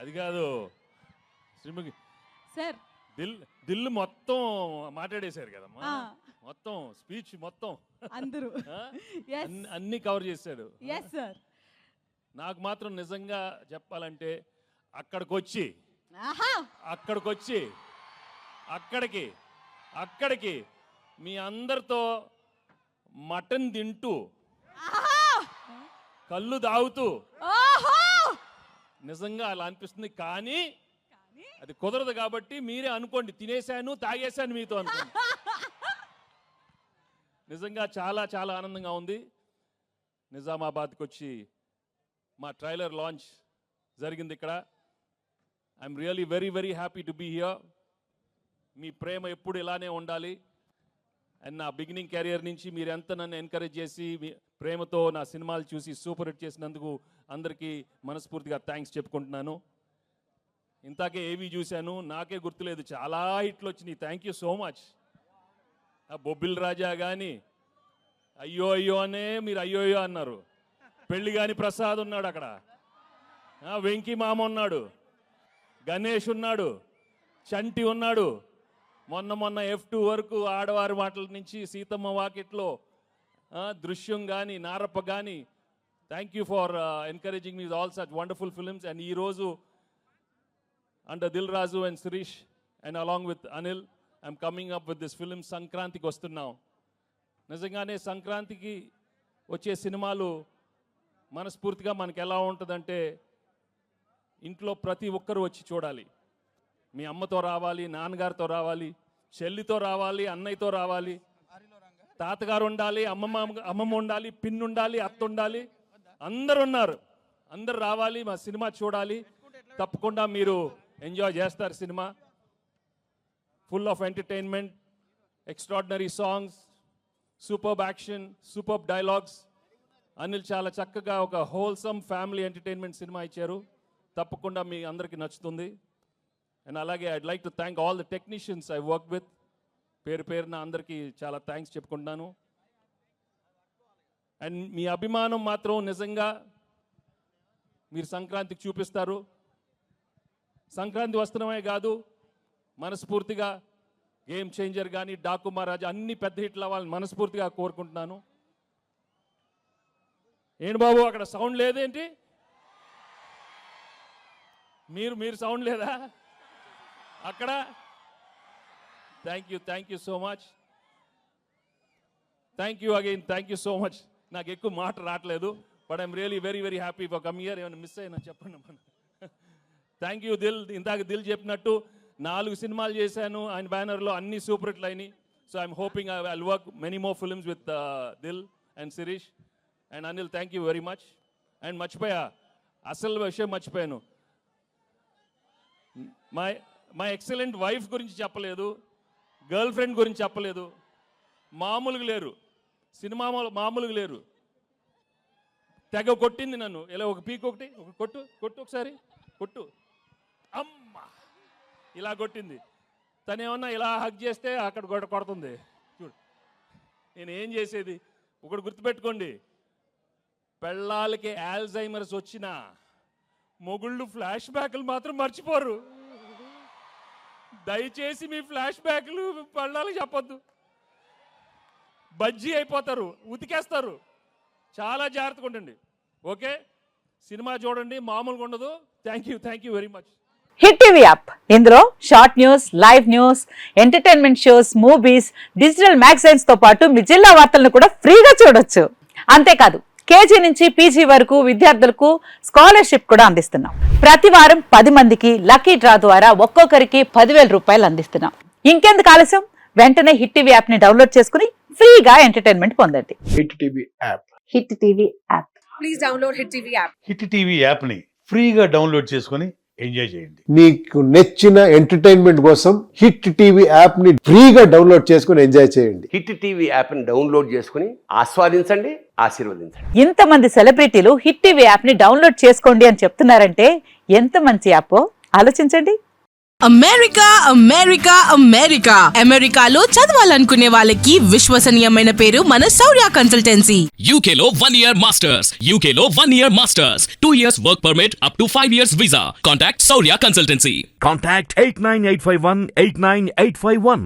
అది కాదు శ్రీముఖి సార్ దిల్ మొత్తం మాట్లాడేశారు కదమ్మా, మొత్తం స్పీచ్ మొత్తం అందరూ అన్ని కవర్ చేశాడు. Yes sir. నాకు మాత్రం నిజంగా చెప్పాలంటే అక్కడికి మీ అందరితో మటన్ తింటూ కళ్ళు తాగుతూ నిజంగా అలా అనిపిస్తుంది. కానీ అది కుదరదు కాబట్టి మీరే అనుకోండి, తినేశాను తాగేశాను మీతో అనుకోండి. నిజంగా చాలా చాలా ఆనందంగా ఉంది. నిజామాబాద్కి వచ్చి మా ట్రైలర్ లాంచ్ జరిగింది ఇక్కడ. I'm really very very happy to be here. మీ ప్రేమ ఎప్పుడు ఇలానే ఉండాలి. అండ్ నా బిగినింగ్ కెరియర్ నుంచి మీరు ఎంత నన్ను ఎంకరేజ్ చేసి మీ ప్రేమతో నా సినిమాలు చూసి సూపర్ హిట్ చేసినందుకు అందరికీ మనస్ఫూర్తిగా థ్యాంక్స్ చెప్పుకుంటున్నాను. ఇంతాకే ఏవి చూశాను, నాకే గుర్తులేదు, చాలా హిట్లు వచ్చినాయి. Thank you so much. Bobbili Raja కానీ అయ్యో అయ్యో అనే మీరు అయ్యో అయ్యో అన్నారు. పెళ్లి కాని ప్రసాద్ ఉన్నాడు అక్కడ, వెంకీ మామ ఉన్నాడు, గణేష్ ఉన్నాడు, చంటి ఉన్నాడు. మొన్న F2 వరకు ఆడవారి మాటల నుంచి సీతమ్మ వాకిట్లో దృశ్యం కానీ నారప్ప కానీ. Thank you for encouraging me all such wonderful films. And ఈరోజు under Dil Raju and Sirish and along with Anil I'm coming up with this film. సంక్రాంతికి వస్తున్నాం. నిజంగానే సంక్రాంతికి వచ్చే సినిమాలు మనస్ఫూర్తిగా మనకు ఎలా ఉంటుందంటే ఇంట్లో ప్రతి ఒక్కరు వచ్చి చూడాలి. మీ అమ్మతో రావాలి, నాన్నగారితో రావాలి, చెల్లితో రావాలి, అన్నయ్యతో రావాలి, తాతగారు ఉండాలి, అమ్మమ్మ ఉండాలి, పిన్ ఉండాలి, అత్త ఉండాలి, అందరు ఉన్నారు. అందరు రావాలి, మా సినిమా చూడాలి. తప్పకుండా మీరు ఎంజాయ్ చేస్తారు. Cinema full of entertainment, extraordinary songs, superb action, superb dialogues. Anil చాలా చక్కగా ఒక హోల్సమ్ ఫ్యామిలీ ఎంటర్టైన్మెంట్ సినిమా ఇచ్చారు. తప్పకుండా మీ అందరికీ నచ్చుతుంది. అండ్ అలాగే I'd like to thank all the technicians I work with. పేరున అందరికీ చాలా థ్యాంక్స్ చెప్పుకుంటున్నాను. అండ్ మీ అభిమానం మాత్రం నిజంగా మీరు సంక్రాంతికి చూపిస్తారు. సంక్రాంతి వస్తున్నామే కాదు, మనస్ఫూర్తిగా గేమ్ చేంజర్ కానీ, డాకు మహారాజా అన్ని పెద్ద హిట్లు అవ్వాలని మనస్ఫూర్తిగా కోరుకుంటున్నాను. ఏంటి బాబు అక్కడ సౌండ్ లేదేంటి? మీరు సౌండ్ లేదా అక్కడ? Thank you so much. Thank you again, thank you so much. నాకు ఎక్కువ మాట రావట్లేదు, but I'm really very very happy for come here. ఏమైనా మిస్ అయినా చెప్పండి మన. Thank you Dil. ఇందాక దిల్ చెప్పినట్టు 4 సినిమాలు చేశాను ఆయన బ్యానర్లో, అన్ని సూపర్ హిట్లు అయినాయి. So I'm hoping I will work many more films with Dil and Sirish and Anil. Thank you very much. And మర్చిపోయా, అసలు విషయం మర్చిపోయాను. మై ఎక్సలెంట్ వైఫ్ గురించి చెప్పలేదు, గర్ల్ ఫ్రెండ్ గురించి చెప్పలేదు. మామూలుగా లేరు, సినిమా మామూలుగా లేరు. తెగ కొట్టింది నన్ను. ఇలా ఒక పీక్ ఒకటి కొట్టు ఒకసారి కొట్టు, అమ్మ ఇలా కొట్టింది. తను ఏమన్నా ఇలా హగ్ చేస్తే అక్కడ కొడుతుంది. చూడు నేను ఏం చేసేది. ఒకటి గుర్తుపెట్టుకోండి, పెళ్ళాలకి ఆల్జైమర్స్ వచ్చినా మొగుళ్ళు ఫ్లాష్ బ్యాక్లు మాత్రం మర్చిపోరు. దయచేసి మీ ఫ్లాష్ బ్యాక్లు పెళ్ళాలకు చెప్పొద్దు, బజ్జీ అయిపోతారు, ఉతికేస్తారు. చాలా జాగ్రత్తగా ఉండండి. ఓకే, సినిమా చూడండి, మామూలుగా ఉండదు. Thank you very much. Hit TV app, ఇందులో short news, live news, entertainment shows, movies, digital magazines తో పాటు మీ జిల్లా వార్తలను కూడా ఫ్రీగా చూడొచ్చు. అంతేకాదు KG నుంచి PG వరకు విద్యార్థులకు స్కాలర్షిప్ కూడా అందిస్తున్నాం. ప్రతి వారం 10 మందికి లక్కీ డ్రా ద్వారా ఒక్కొక్కరికి 10,000 రూపాయలు అందిస్తున్నాం. ఇంకెందుకు ఆలస్యం, వెంటనే హిట్ టీవీ యాప్ ని డౌన్లోడ్ చేసుకుని ఫ్రీగా ఎంటర్టైన్మెంట్ పొందండి. Hit TV app. Hit TV app. Please download hit TV app. Hit TV app ని ఫ్రీగా డౌన్లోడ్ చేసుకుని ఎంజాయ్ చేయండి. మీకు నచ్చిన ఎంటర్టైన్మెంట్ కోసం హిట్ టీవీ యాప్ ని ఫ్రీగా డౌన్లోడ్ చేసుకుని ఎంజాయ్ చేయండి. హిట్ టీవీ యాప్ ని డౌన్లోడ్ చేసుకుని ఆస్వాదించండి, ఆశీర్వదించండి. ఇంతమంది సెలబ్రిటీలు హిట్ టీవీ యాప్ ని డౌన్లోడ్ చేసుకోండి అని చెప్తున్నారంటే ఎంత మంచి యాప్ ఆలోచించండి. అమెరికా అమెరికా అమెరికా అమెరికాలో చదవాలనుకునే వాళ్ళకి విశ్వసనీయమైన పేరు మన శౌర్య కన్సల్టెన్సీ. UK లో 1 year masters. UK లో 1 year masters. 2 years work permit up to 5 years visa. Contact Saurya Consultancy. Contact 89851 89851.